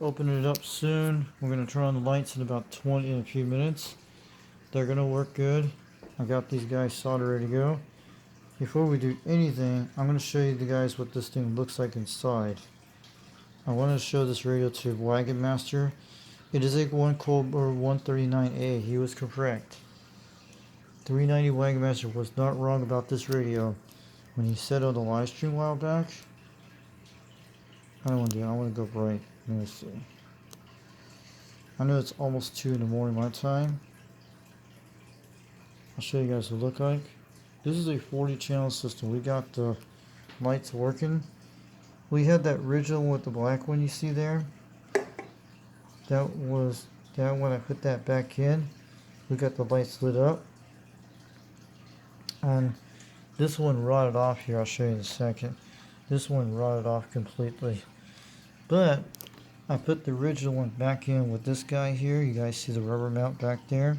opening it up soon. We're gonna turn on the lights in about in a few minutes. They're gonna work good. I got these guys soldered ready to go. Before we do anything, I'm gonna show you guys what this thing looks like inside. I want to show this radio to Wagon Master. It is a Cobra139A. He was correct. 390 Wagon Master was not wrong about this radio when he said on the live stream a while back. I don't want to do it. I want to go bright. Let me see. I know it's almost 2 in the morning my time. I'll show you guys what it looks like. This is a 40 channel system. We got the lights working. We had that original with the black one you see there. That was that when I put that back in. We got the lights lit up. And this one rotted off here. I'll show you in a second. This one rotted off completely. But I put the original one back in with this guy here. You guys see the rubber mount back there.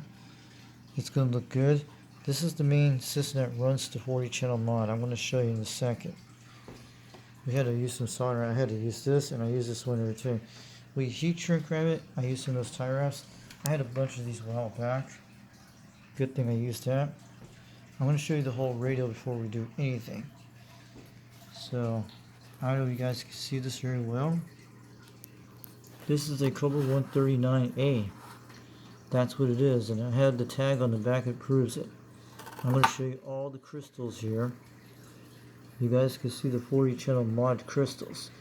It's going to look good. This is the main system that runs the 40 channel mod. I'm going to show you in a second. We had to use some solder. I had to use this, and I use this one here too. We heat shrink wrap it. I used some of those tie wraps. I had a bunch of these a while back. Good thing I used that. I'm going to show you the whole radio before we do anything. So, I don't know if you guys can see this very well. This is a Cobra139A. That's what it is, and I had the tag on the back that proves it. I'm going to show you all the crystals here. You guys can see the 40 channel mod crystals.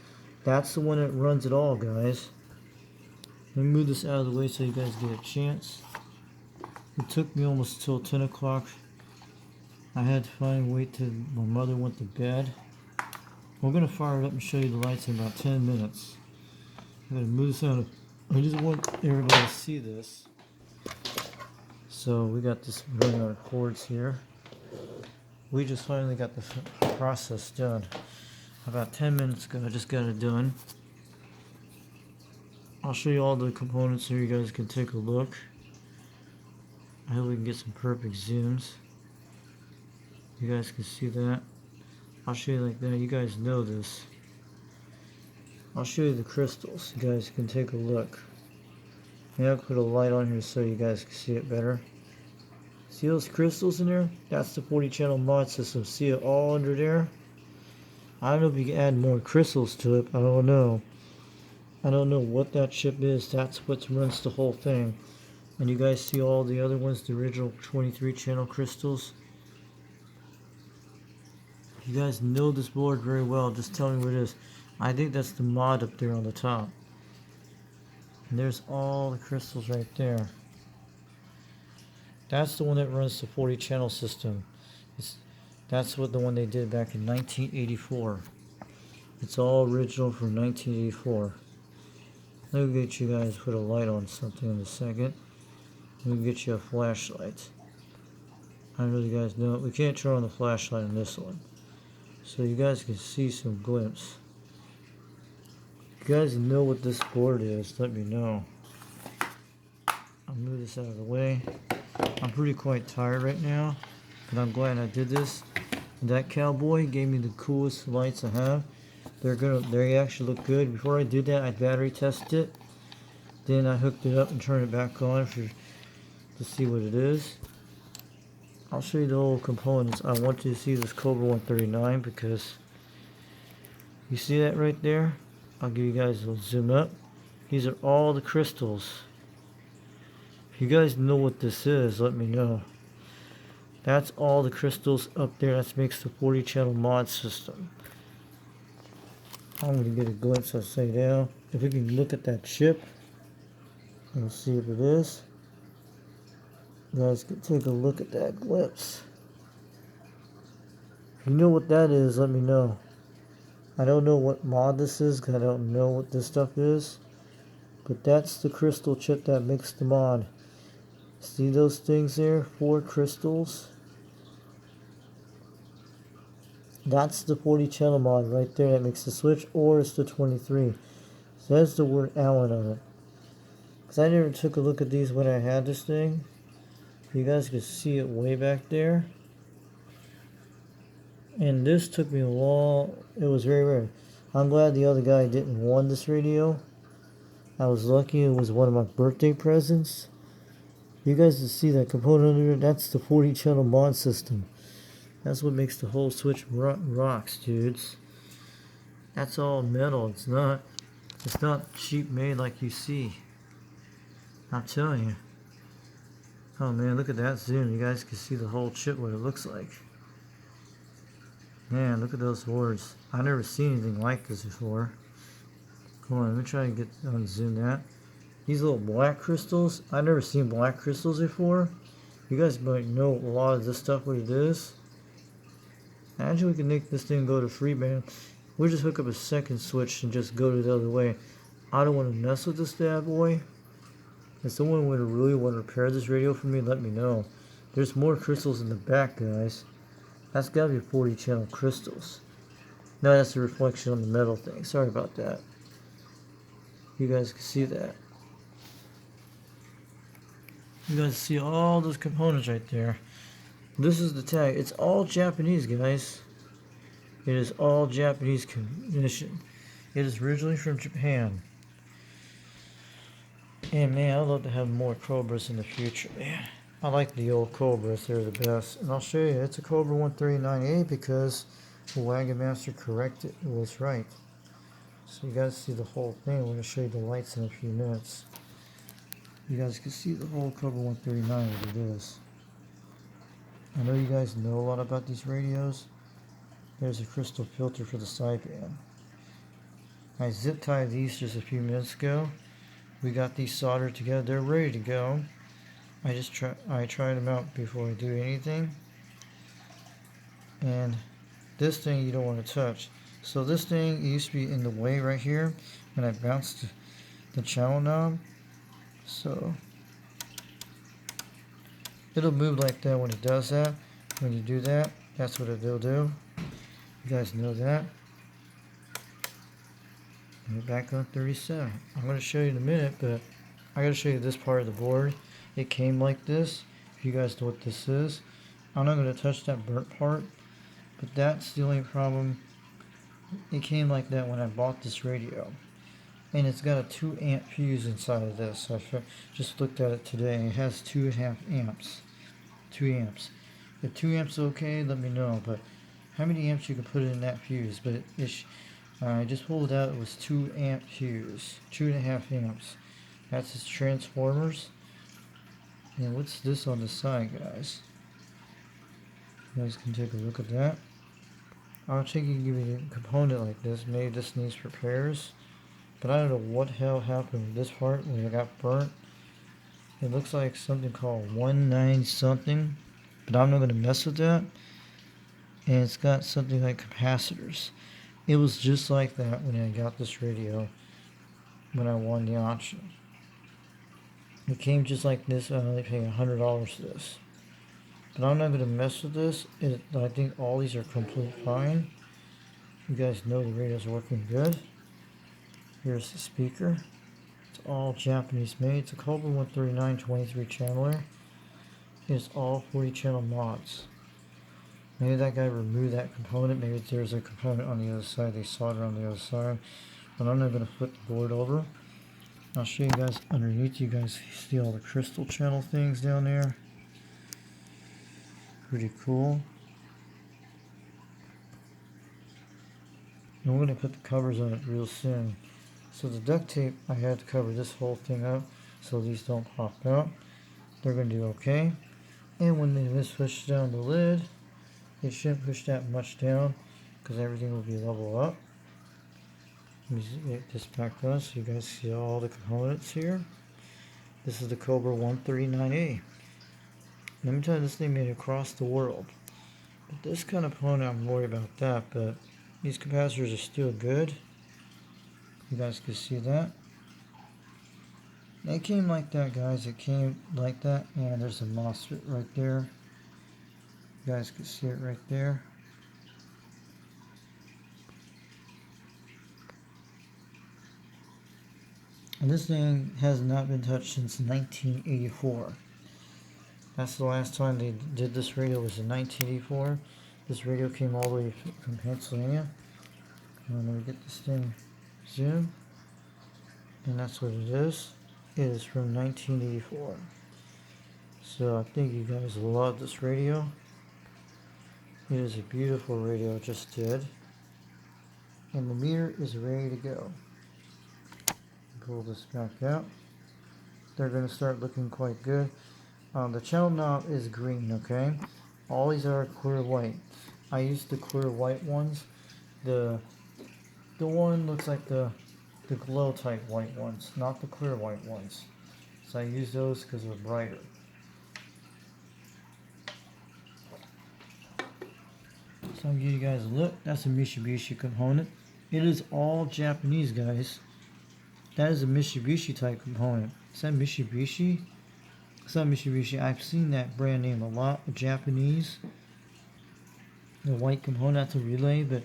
That's the one that runs it all, guys. Let me move this out of the way so you guys get a chance. It took me almost till 10 o'clock. I had to finally wait till my mother went to bed. We're going to fire it up and show you the lights in about 10 minutes. I'm going to move this out. I just want everybody to see this. So we got this running on cords here. We just finally got the process done. About 10 minutes ago, I just got it done. I'll show you all the components so you guys can take a look. I hope we can get some perfect zooms. You guys can see that. I'll show you like that. You guys know this. I'll show you the crystals. You guys can take a look. Maybe I'll put a light on here so you guys can see it better. See those crystals in there? That's the 40 channel mod system. See it all under there? I don't know if you can add more crystals to it. I don't know. I don't know what that chip is. That's what runs the whole thing. And you guys see all the other ones, the original 23 channel crystals. You guys know this board very well. Just tell me what it is. I think that's the mod up there on the top. And there's all the crystals right there. That's the one that runs the 40 channel system. That's what the one they did back in 1984. It's all original from 1984. Let me get you guys put a light on something in a second. Let me get you a flashlight. I don't know if you guys know. We can't turn on the flashlight on this one. So you guys can see some glimpse. If you guys know what this board is, let me know. I'll move this out of the way. I'm pretty quite tired right now, but I'm glad I did this. And that cowboy gave me the coolest lights I have. They actually look good. Before I did that, I battery tested it. Then I hooked it up and turned it back on to see what it is. I'll show you the whole components. I want you to see this Cobra139 because you see that right there? I'll give you guys a zoom up. These are all the crystals. If you guys know what this is, let me know. That's all the crystals up there. That makes the 40 channel mod system. I'm going to get a glimpse of say now. If we can look at that chip and see what it is. You guys can take a look at that glimpse. If you know what that is, let me know. I don't know what mod this is because I don't know what this stuff is. But that's the crystal chip that makes the mod. See those things there? 4 crystals. That's the 40 channel mod right there that makes the switch, or it's the 23. It says the word Allen on it. Because I never took a look at these when I had this thing. You guys can see it way back there. And this took me a long, it was very rare. I'm glad the other guy didn't want this radio. I was lucky it was one of my birthday presents. You guys can see that component under there? That's the 40 channel mod system. That's what makes the whole switch rocks, dudes. That's all metal. It's not cheap made like you see. I'm telling you. Oh man, look at that zoom. You guys can see the whole chip, what it looks like. Man, look at those boards. I've never seen anything like this before. Come on, let me try to unzoom that. These little black crystals, I've never seen black crystals before. You guys might know a lot of this stuff, what it is. Imagine we can make this thing go to freeband. We'll just hook up a second switch and just go to the other way. I don't want to mess with this bad boy. If someone would really want to repair this radio for me, let me know. There's more crystals in the back, guys. That's gotta be 40 channel crystals. No, that's a reflection on the metal thing. Sorry about that. You guys can see that. You guys see all those components right there. This is the tag. It's all Japanese, guys. It is all Japanese commission. It is originally from Japan. And man, I'd love to have more Cobras in the future, man. I like the old Cobras, they're the best. And I'll show you, it's a Cobra139A because the Wagon Master corrected it was right. So you guys see the whole thing. I'm going to show you the lights in a few minutes. You guys can see the whole Cobra139, what it is. I know you guys know a lot about these radios. There's a crystal filter for the sideband. I zip tied these just a few minutes ago. We got these soldered together. They're ready to go. I tried them out before I do anything. And this thing you don't want to touch. So this thing used to be in the way right here when I bounced the channel knob. So it'll move like that when it does that. When you do that, that's what it'll do. You guys know that. And we're back on 37. I'm going to show you in a minute, but I got to show you this part of the board. It came like this. If you guys know what this is. I'm not going to touch that burnt part, but that's the only problem. It came like that when I bought this radio. And it's got a 2 amp fuse inside of this. I just looked at it today. It has 2.5 amps. 2 amps. If 2 amps is okay, let me know. But how many amps you can put in that fuse? But I just pulled it out. It was 2 amp fuse. 2.5 amps. That's its transformers. And what's this on the side, guys? You guys can take a look at that. I'll take you give you a component like this. Maybe this needs repairs. But I don't know what hell happened with this part when it got burnt. It looks like something called 19 something. But I'm not going to mess with that. And it's got something like capacitors. It was just like that when I got this radio. When I won the auction. It came just like this. I only paid $100 for this. But I'm not going to mess with this. I think all these are completely fine. You guys know the radio's working good. Here's the speaker. It's all Japanese made. It's a Cobra139 23 channeler. It's all 40 channel mods. Maybe that guy removed that component. Maybe there's a component on the other side. They soldered on the other side. But I'm not going to flip the board over. I'll show you guys underneath. You guys see all the crystal channel things down there. Pretty cool. And we're going to put the covers on it real soon. So the duct tape, I had to cover this whole thing up so these don't pop out. They're going to do okay. And when they push down the lid, it shouldn't push that much down because everything will be level up. Let me get this back on so you guys see all the components here. This is the Cobra139A. Let me tell you, this thing made it across the world. But this kind of component, I'm worried about that, but these capacitors are still good. You guys can see that. It came like that, guys. It came like that, and there's a MOSFET right there. You guys can see it right there. And this thing has not been touched since 1984. That's the last time they did this radio, was in 1984. This radio came all the way from Pennsylvania. And let me get this thing zoom. and that's what it is. It is from 1984. So I think you guys love this radio. It is a beautiful radio I just did. And the meter is ready to go. Pull this back out. They're going to start looking quite good. The channel knob is green, okay? All these are clear white. I used the clear white ones. The one looks like the glow type white ones, not the clear white ones. So I use those because they're brighter. So I'll give you guys a look. That's a Mitsubishi component. It is all Japanese, guys. That is a Mitsubishi type component. Is that Mitsubishi? It's not Mitsubishi. I've seen that brand name a lot. Japanese. The white component, that's a relay, but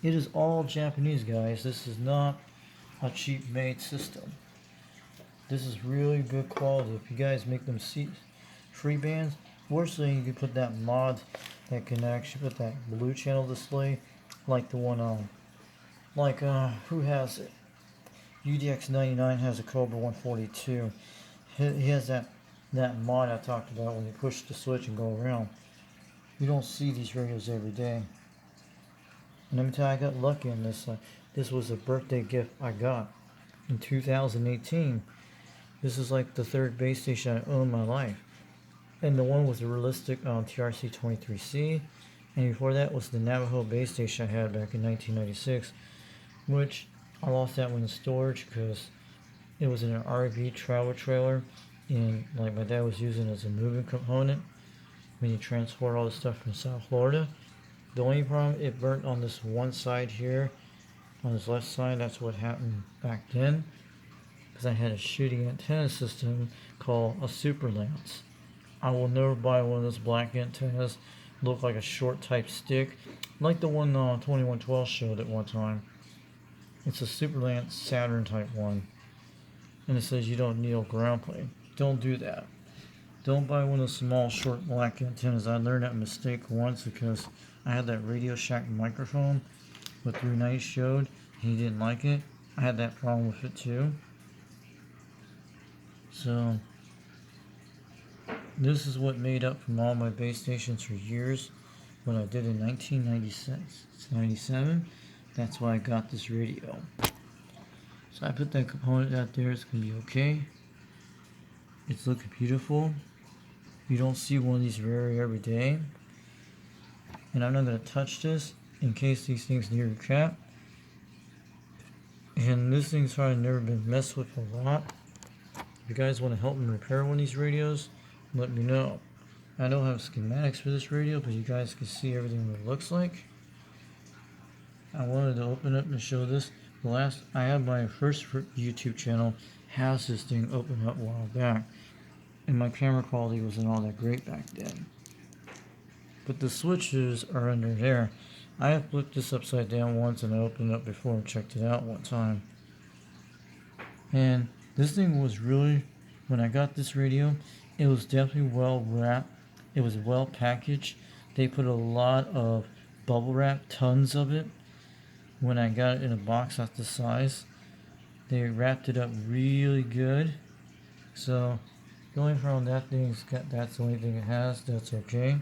it is all Japanese, guys. This is not a cheap made system. This is really good quality. If you guys make them free bands, fortunately you can put that mod that can actually put that blue channel display, like the one on, who has it? UDX99 has a Cobra142. He has that mod I talked about when you push the switch and go around. You don't see these radios every day. And let me tell you, I got lucky on this. This was a birthday gift I got in 2018. This is like the third base station I own in my life. And the one was the realistic TRC-23C. And before that was the Navajo base station I had back in 1996. Which I lost that one in storage because it was in an RV travel trailer. And like my dad was using it as a moving component when you transport all the stuff from South Florida. The only problem, it burnt on this one side here, on this left side. That's what happened back then, because I had a shitty antenna system called a Super Lance. I will never buy one of those black antennas. Look like a short type stick, like the one 2112 showed at one time. It's a Super Lance Saturn type one, and it says you don't need a ground plane. Don't do that. Don't buy one of those small short black antennas. I learned that mistake once because I had that Radio Shack microphone what 390 showed, and he didn't like it. I had that problem with it too. So this is what made up from all my base stations for years. What I did in 1997. That's why I got this radio. So I put that component out there. It's gonna be okay. It's looking beautiful. You don't see one of these every day. And I'm not going to touch this in case these things near your cat. And this thing's probably never been messed with a lot. If you guys want to help me repair one of these radios, let me know. I don't have schematics for this radio, but you guys can see everything it looks like. I wanted to open up and show this. I had my first YouTube channel has this thing open up a while back. And my camera quality wasn't all that great back then. But the switches are under there. I have flipped this upside down once and I opened it up before and checked it out one time. And this thing was really, when I got this radio, it was definitely well wrapped. It was well packaged. They put a lot of bubble wrap, tons of it. When I got it in a box that's the size, they wrapped it up really good. So the only problem that thing's got, that's the only thing it has, that's okay.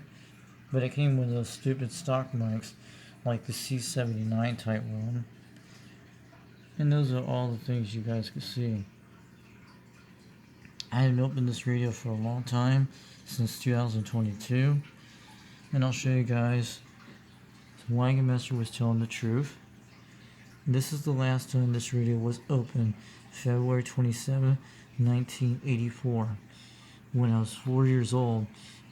But it came with those stupid stock mics, like the C79 type one. And those are all the things you guys can see. I hadn't opened this radio for a long time, since 2022. And I'll show you guys, Wagon Master was telling the truth. This is the last time this radio was opened, February 27, 1984. When I was 4 years old.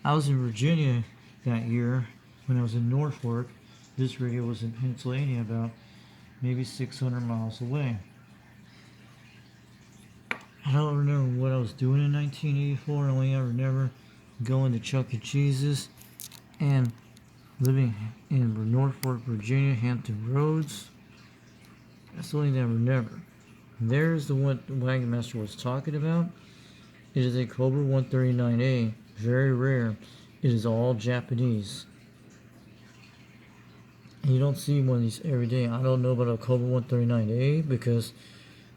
I was in Virginia that year. When I was in Norfolk, this radio was in Pennsylvania, about maybe 600 miles away. I don't remember what I was doing in 1984. I only ever remember going to Chuck E. Cheese's and living in Norfolk, Virginia, Hampton Roads. That's the only thing I remember. There's the one the Wagon Master was talking about. It is a Cobra139A, very rare. It is all Japanese. And you don't see one of these every day. I don't know about a Cobra139A because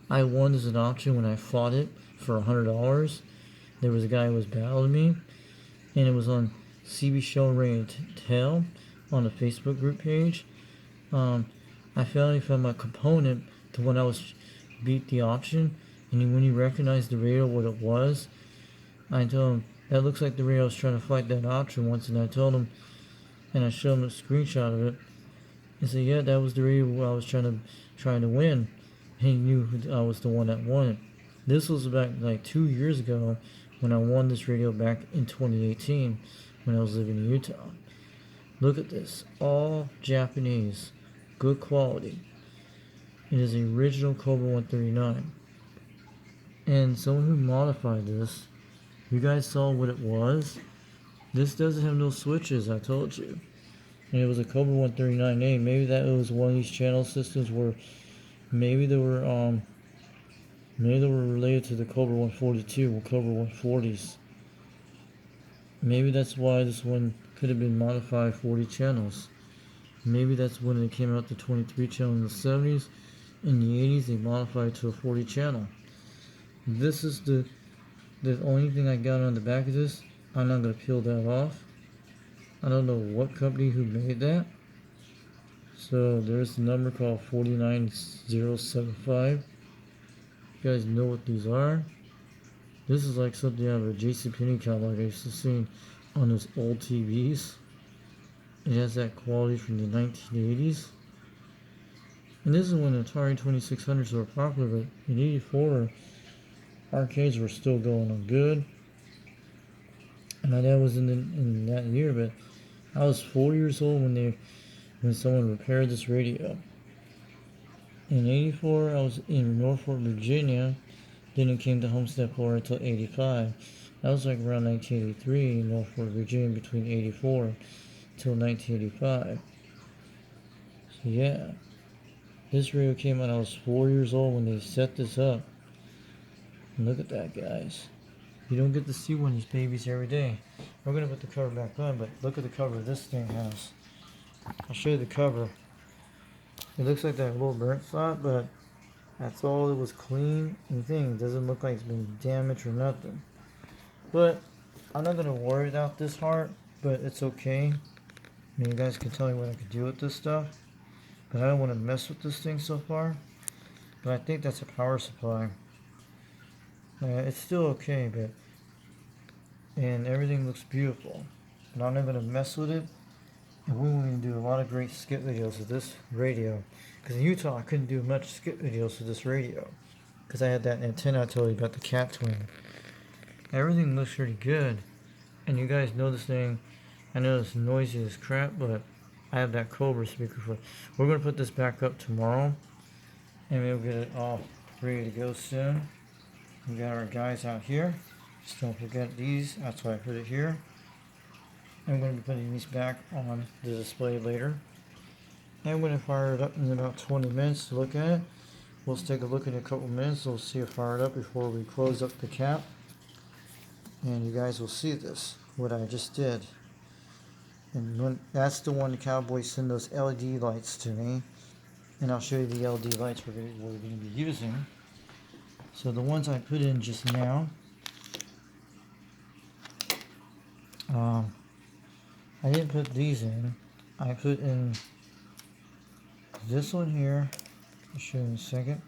I won as an auction when I fought it for $100. There was a guy who was battling me, and it was on CB Show Rain Tell on the Facebook group page. I finally found my component to when I was beat the auction, and when he recognized the radio what it was, I told him that looks like the radio I was trying to fight that auction once, and I told him, and I showed him a screenshot of it. He said, "Yeah, that was the radio I was trying to win." He knew I was the one that won it. This was back like 2 years ago when I won this radio back in 2018 when I was living in Utah. Look at this, all Japanese, good quality. It is the original Cobra139. And someone who modified this, you guys saw what it was. This doesn't have no switches, I told you. And it was a Cobra139A. Maybe that was one of these channel systems where maybe they were related to the Cobra142 or Cobra140s. Maybe that's why this one could have been modified 40 channels. Maybe that's when it came out to 23 channel in the 70s. In the 80s, they modified it to a 40 channel. This is the only thing I got on the back of this. I'm not going to peel that off. I don't know what company who made that. So there's the number called 49075. You guys know what these are. This is like something out of a JCPenney catalog I used to see on those old TVs. It has that quality from the 1980s. And this is when Atari 2600s were popular, but in '84, arcades were still going on good. And my dad was in that year, but I was 4 years old when someone repaired this radio. In '84, I was in Norfolk, Virginia. Then it came to Homestead, Florida until '85. That was like around 1983 in Norfolk, Virginia, between '84 till 1985. So yeah, this radio came out. I was 4 years old when they set this up. And look at that, guys. You don't get to see one of these babies every day. We're gonna put the cover back on, but look at the cover this thing has. I'll show you the cover. It looks like that little burnt spot, but that's all. It was clean and thing. It doesn't look like it's been damaged or nothing. But I'm not gonna worry about this heart, but it's okay. I mean, you guys can tell me what I could do with this stuff, but I don't want to mess with this thing so far. But I think that's a power supply. It's still okay, and everything looks beautiful. But I'm not gonna mess with it. And we're going to do a lot of great skit videos with this radio. Because in Utah, I couldn't do much skit videos with this radio. Because I had that antenna I told you about, the cat twin. Everything looks pretty good. And you guys know this thing. I know it's noisy as crap, but I have that Cobra speaker for it. We're going to put this back up tomorrow. And we'll get it all ready to go soon. We got our guys out here. Just don't forget these. That's why I put it here. I'm going to be putting these back on the display later. I'm going to fire it up in about 20 minutes to look at it. We'll take a look in a couple minutes. We'll see it fired up before we close up the cap. And you guys will see this, what I just did. And that's the one the Cowboys send those LED lights to me. And I'll show you the LED lights we're going to be using. So the ones I put in just now. I didn't put these in. I put in this one here. I'll show you in a second.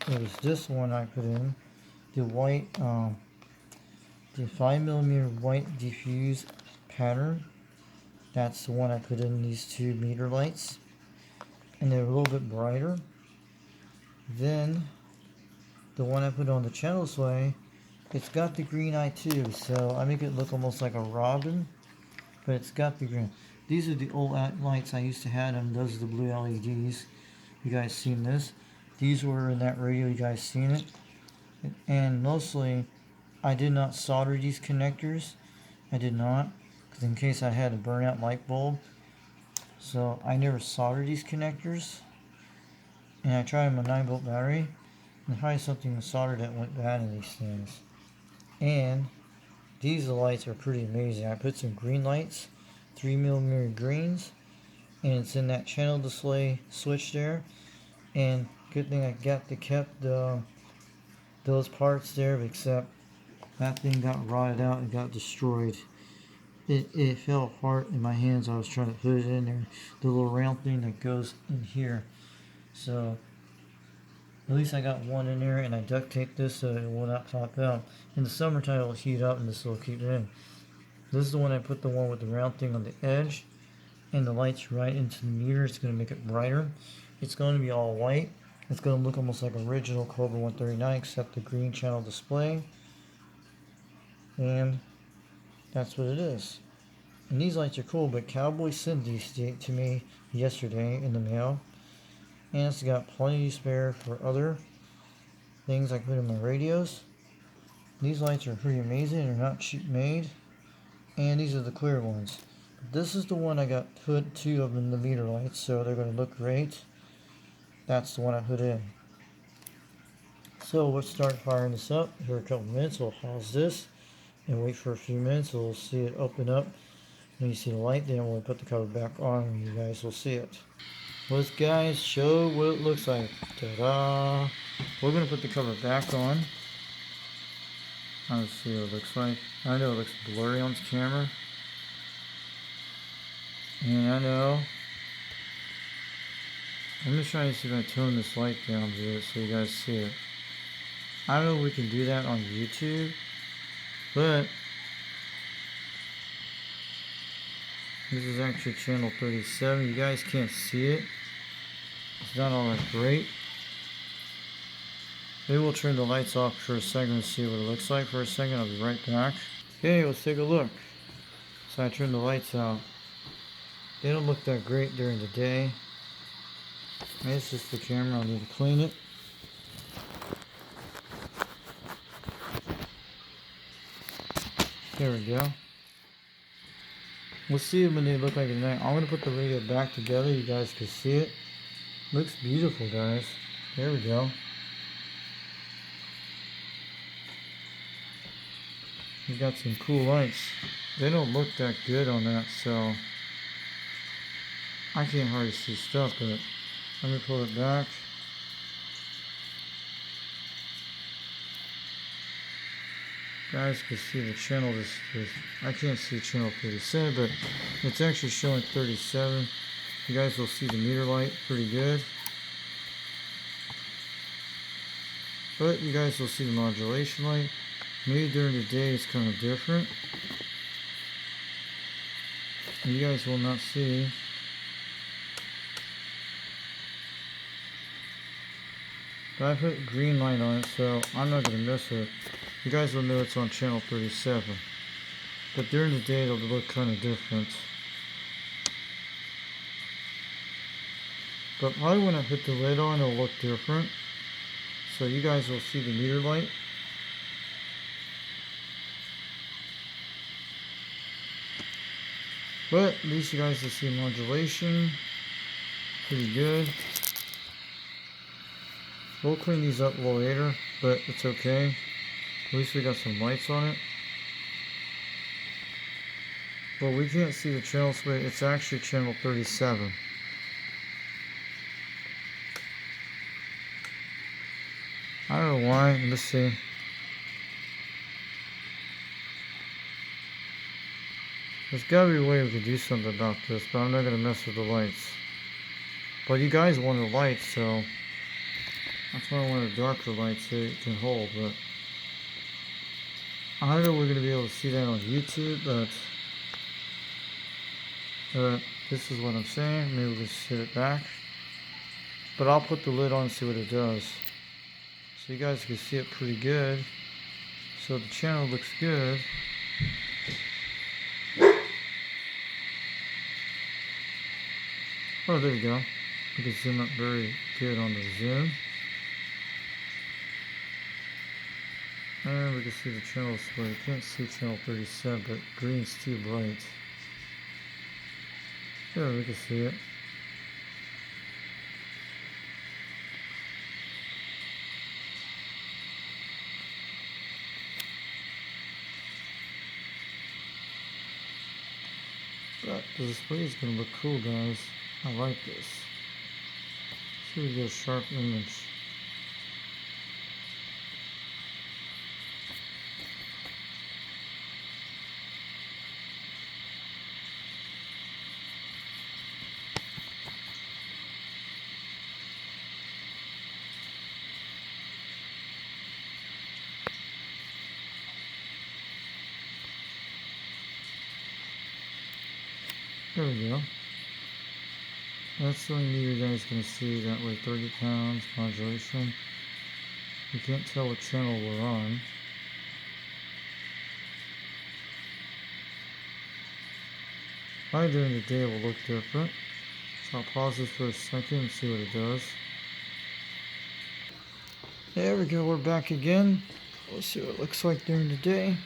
It was this one I put in. The white, the 5mm white diffuse pattern. That's the one I put in these 2 meter lights. And they're a little bit brighter. Then, the one I put on the channel display, it's got the green eye too. So I make it look almost like a robin. But it's got the green. These are the old lights I used to have them. Those are the blue LEDs. You guys seen this? These were in that radio. You guys seen it? And mostly, I did not solder these connectors. I did not, because in case I had a burnout light bulb. So I never soldered these connectors. And I tried them with a 9-volt battery. And probably something soldered that went bad in these things. And these lights are pretty amazing. I put some green lights, 3mm greens, and it's in that channel display switch there. And Good thing I kept those parts there, except that thing got rotted out and got destroyed. It fell apart in my hands. I was trying to put it in there. The little round thing that goes in here. So at least I got one in there, and I duct taped this so it will not pop out. In the summertime it will heat up and this will keep it in. This is the one I put the one with the round thing on the edge, and the light's right into the meter. It's going to make it brighter. It's going to be all white. It's going to look almost like original Cobra139 except the green channel display. And that's what it is. And these lights are cool, but Cowboy sent these to me yesterday in the mail. And it's got plenty spare for other things I put in my radios. These lights are pretty amazing. They're not cheap made. And these are the clear ones. This is the one I got put 2 of them in the meter lights, so they're going to look great. That's the one I put in. So let's start firing this up. For a couple minutes, we'll pause this and wait for a few minutes. We'll see it open up. When you see the light, then we'll put the cover back on and you guys will see it. Let's guys show what it looks like. Ta-da! We're going to put the cover back on. Let's see what it looks like. I know it looks blurry on this camera. And I know. I'm just trying to see if I tone this light down a bit so you guys see it. I don't know if we can do that on YouTube, but this is actually channel 37. You guys can't see it. It's not all that great. Maybe we'll turn the lights off for a second and see what it looks like for a second. I'll be right back. Okay, let's take a look. So I turned the lights out. They don't look that great during the day. Maybe it's just the camera. I'll need to clean it. There we go. We'll see when they look like at night. I'm going to put the radio back together. You guys can see it. Looks beautiful, guys. There we go. We got some cool lights. They don't look that good on that, so I can't hardly see stuff, but let me pull it back. Guys can see the channel. I can't see channel 37, but it's actually showing 37. You guys will see the meter light pretty good. But you guys will see the modulation light. Maybe during the day it's kind of different. And you guys will not see. But I put green light on it, so I'm not going to mess with it. You guys will know it's on channel 37. But during the day it'll look kind of different. But probably when I put the lid on it'll look different. So you guys will see the meter light. But at least you guys will see modulation. Pretty good. We'll clean these up a little later, but it's okay. At least we got some lights on it. Well, we can't see the channel split. It's actually channel 37. I don't know why. Let's see. There's gotta be a way we could do something about this, but I'm not gonna mess with the lights. But you guys want the lights, so that's why I want a darker light so it can hold. But I don't know if we're gonna be able to see that on YouTube, but this is what I'm saying. Maybe we can sit it back. But I'll put the lid on and see what it does. So you guys can see it pretty good. So the channel looks good. Oh, there we go. You can zoom up very good on the zoom. And we can see the channel split. You can't see channel 37, but green's too bright. There, we can see it. But the display is going to look cool, guys. I like this. See, we get a sharp image. There we go. That's the only meter you guys can see. That way 30 pounds modulation. You can't tell what channel we're on. Probably during the day it will look different. So I'll pause this for a second and see what it does. There we go, we're back again. Let's see what it looks like during the day.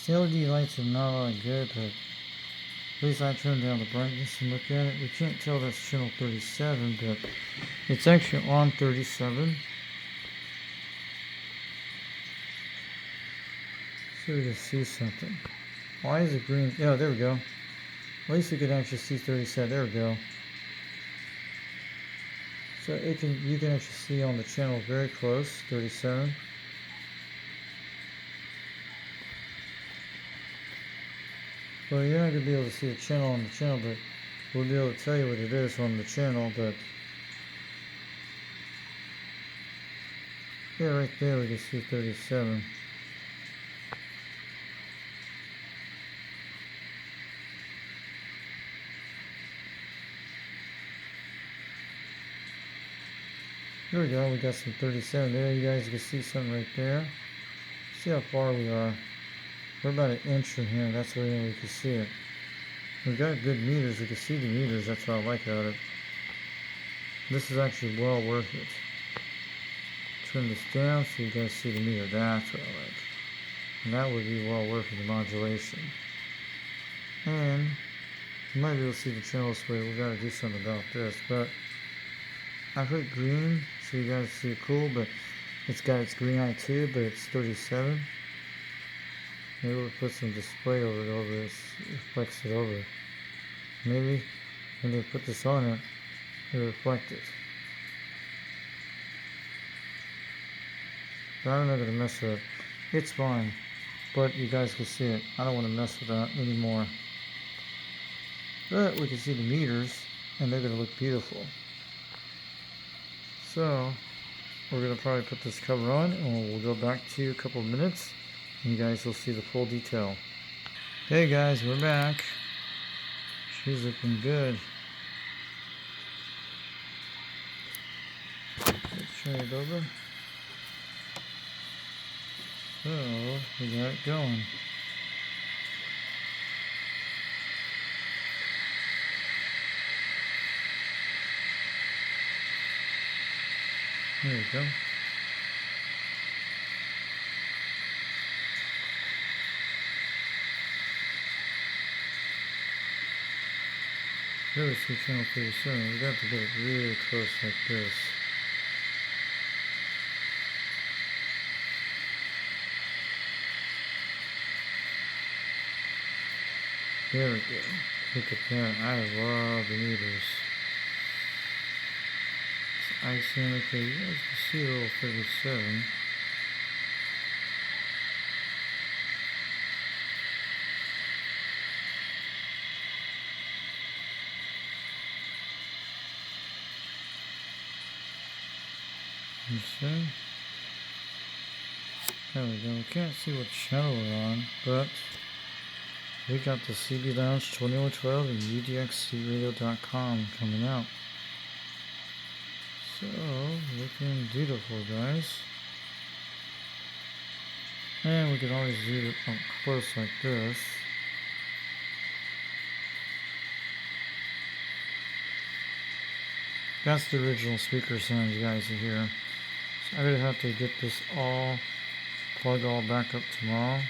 The LED lights are not all that good, but at least I turned down the brightness and look at it. We can't tell that's channel 37, but it's actually on 37. So we can see something. Why is it green? Oh, there we go. At least we can actually see 37. There we go. So you can actually see on the channel very close, 37. Well, you're not going to be able to see the channel on the channel, but we'll be able to tell you what it is on the channel. But yeah, right there we can see 37. There we go, we got some 37 there. You guys can see something right there. See how far we are. We're about an inch from here. That's where we can see it. We've got good meters. We can see the meters. That's what I like about it. This is actually well worth it. Turn this down so you guys see the meter. That's what I like. And that would be well worth the modulation. And you might be able to see the channel this way. We've got to do something about this. But I put green so you guys see it cool, but it's got its green eye too, but it's 37. Maybe we'll put some display over it, reflects it over. Maybe when they put this on it, it reflects it. But I'm not going to mess with it. It's fine, but you guys can see it. I don't want to mess with that anymore. But we can see the meters, and they're going to look beautiful. So, we're going to probably put this cover on, and we'll go back to you a couple of minutes. And you guys will see the full detail. Hey guys, we're back. She's looking good. Let's turn it over. So, we got it going. There we go. There we see channel 37. We got to get it really close like this. There we go. Look at that. I love the meters. It's icing. Okay, you guys can see a little 37. You see? There we go. We can't see what channel we're on, but we got the CB Lounge 2112 and UDXCRadio.com coming out. So, looking beautiful, guys. And we can always do it up close like this. That's the original speaker sound you guys are hearing. So I'm gonna have to get this plug all back up tomorrow.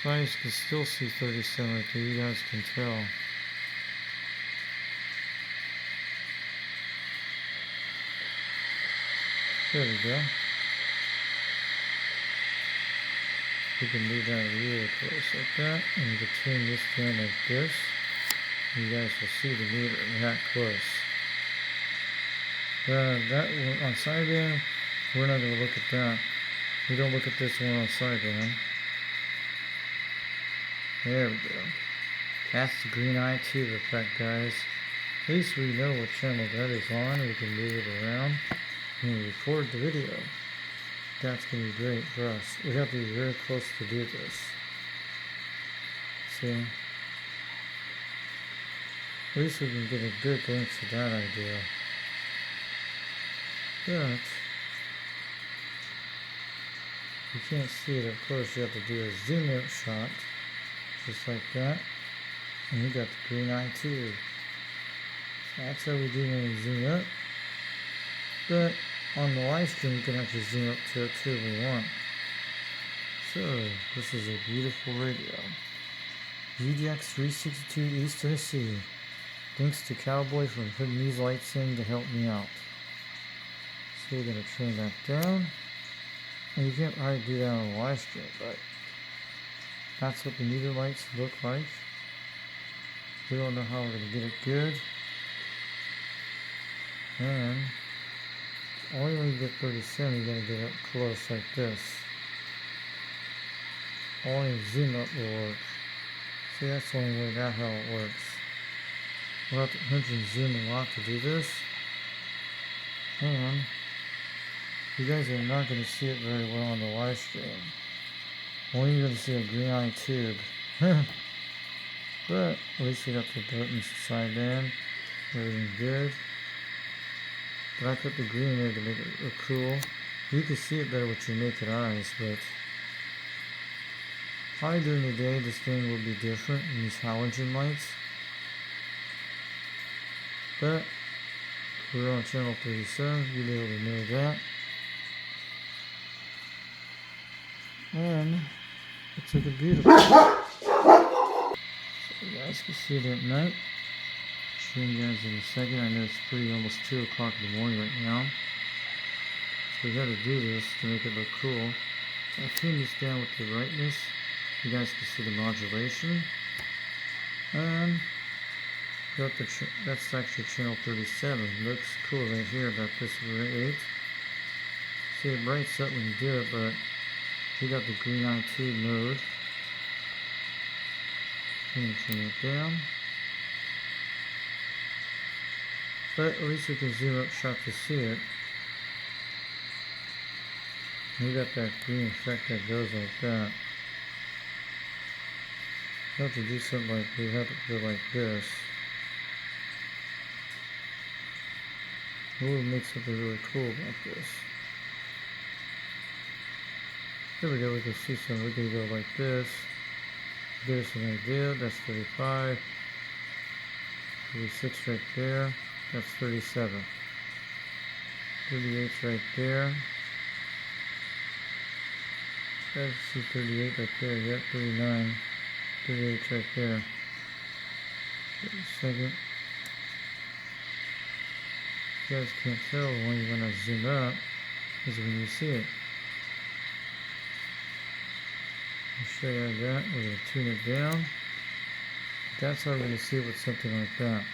You guys can still see 37 right there, you guys can tell. There we go. we can move that really close like that, and we can tune this down like this. You guys will see the meter that close. That one on sideband, we're not going to look at that. We don't look at this one on sideband. There we go. That's the green eye tube effect, guys. At least we know what channel that is on. We can move it around and record the video. That's going to be great for us. We have to be very close to do this. See? At least we can get a good glimpse of that idea. But you can't see it up close. You have to do a zoom out shot, just like that. And you got the green eye tube. So that's how we do when we zoom up. But on the live stream, you can actually zoom up to it too if we want. So this is a beautiful radio. VGX 362 East Tennessee. Thanks to Cowboy for putting these lights in to help me out. So we're going to turn that down. And you can't probably do that on a live stream, but that's what the meter lights look like. We don't know how we're going to get it good. And only when you get 37, you're going to get up close like this. Only zoom up will work. See, that's the only way that's how it works. We'll have to pinch and zoom a lot to do this. And you guys are not going to see it very well on the live stream. Only you're going to see a green eye tube. But at least we got the buttons sideband. Everything good. But I put the green there to make it look cool. You can see it better with your naked eyes, but probably during the day this thing will be different in these halogen lights. But we're on channel 37, you'll be able to know that. And it's looking beautiful. So you guys can see it at night. Show you guys in a second. I know it's almost 2 o'clock in the morning right now. So we got to do this to make it look cool. So I'll tune this down with the brightness. You guys can see the modulation. And that's actually channel 37. Looks cool right here about this rate. See, it brights up when you do it, but we got the green eye tube mode. I'm going to turn it down. But at least we can zoom up shot to see it. We got that green effect that goes like that. You have to do something like, we have to go like this. We'll make something really cool about this. There we go, we can see some, we can go like this. Give us an idea, that's 35. 36 right there, that's 37. 38 right there. Let's see 38 right there, yep, 39. 38 right there. Wait a second. You guys can't tell when you're going to zoom up is when you see it. I'll show you that. We're going to tune it down. That's how we're going to see it with something like that.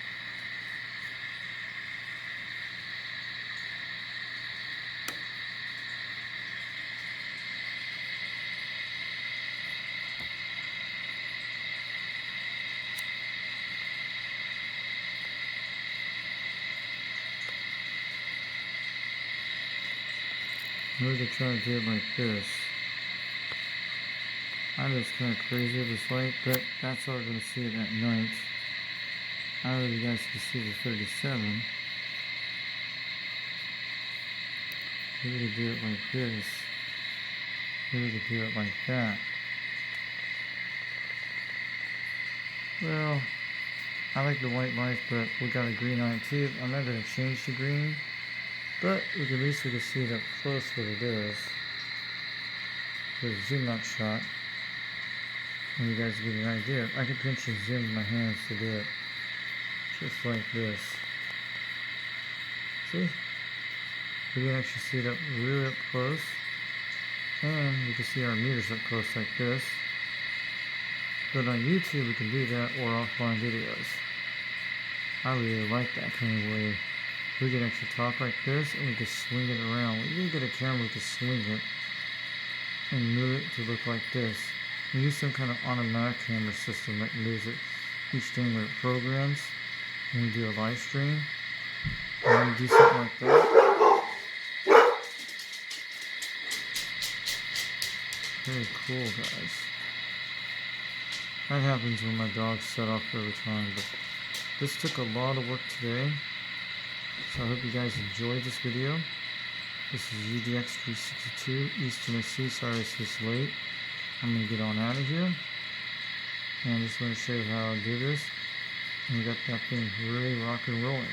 We're going to try to do it like this. I know it's kind of crazy with this light, but that's how we're going to see it at night. I don't know if you guys can see the 37. We're going to do it like this. We're going to do it like that. Well, I like the white light, but we got a green eye tube. I'm not going to change the green. But at least we can see it up close what it is. There's a zoom out shot. And you guys get an idea. I can pinch and zoom in my hands to do it. Just like this. See? You can actually see it up really up close. And we can see our meters up close like this. But on YouTube we can do that, or offline videos. I really like that kind of way. We can actually talk like this and we can swing it around. When you get a camera, we can swing it and move it to look like this. We use some kind of automatic camera system that moves it each time when it programs. When we do a live stream, and we do something like that. Very cool, guys. That happens when my dogs set off every time, but this took a lot of work today. So I hope you guys enjoyed this video. This is UDX362 East Tennessee. Sorry it's this late. I'm going to get on out of here. And I just want to show you how I do this. And we got that thing really rock and rolling.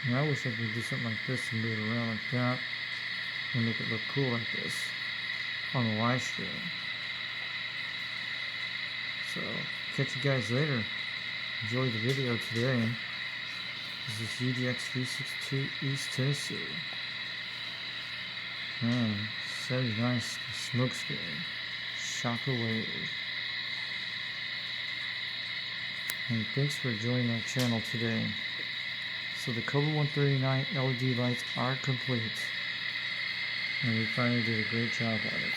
And I wish I could do something like this and move it around like that and make it look cool like this on the live stream. So, catch you guys later. Enjoy the video today. This is UDX362 East Tennessee. Man, 79 smoke screen. Shock away. And thanks for joining our channel today. So the Cobra139 LED lights are complete. And we finally did a great job on it.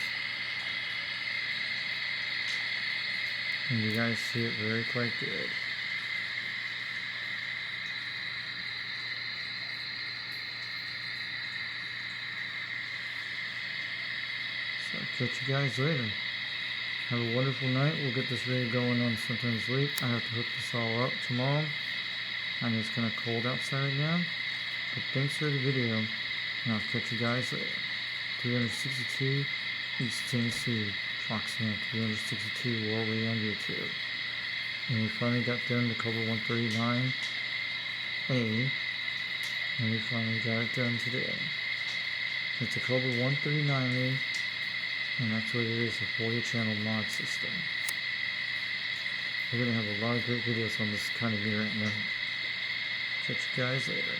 And you guys see it very quite good. So I'll catch you guys later. Have a wonderful night. We'll get this video going on sometimes late. I have to hook this all up tomorrow. I know it's kind of cold outside right now. But thanks for the video. And I'll catch you guys later. 362 East Tennessee. Foxman 362 Warway on YouTube. And we finally got done the Cobra139A. And we finally got it done today. It's a Cobra139A. And that's what it is, a 40 channel mod system. We're going to have a lot of great videos on this kind of mirror at night. Catch you guys later.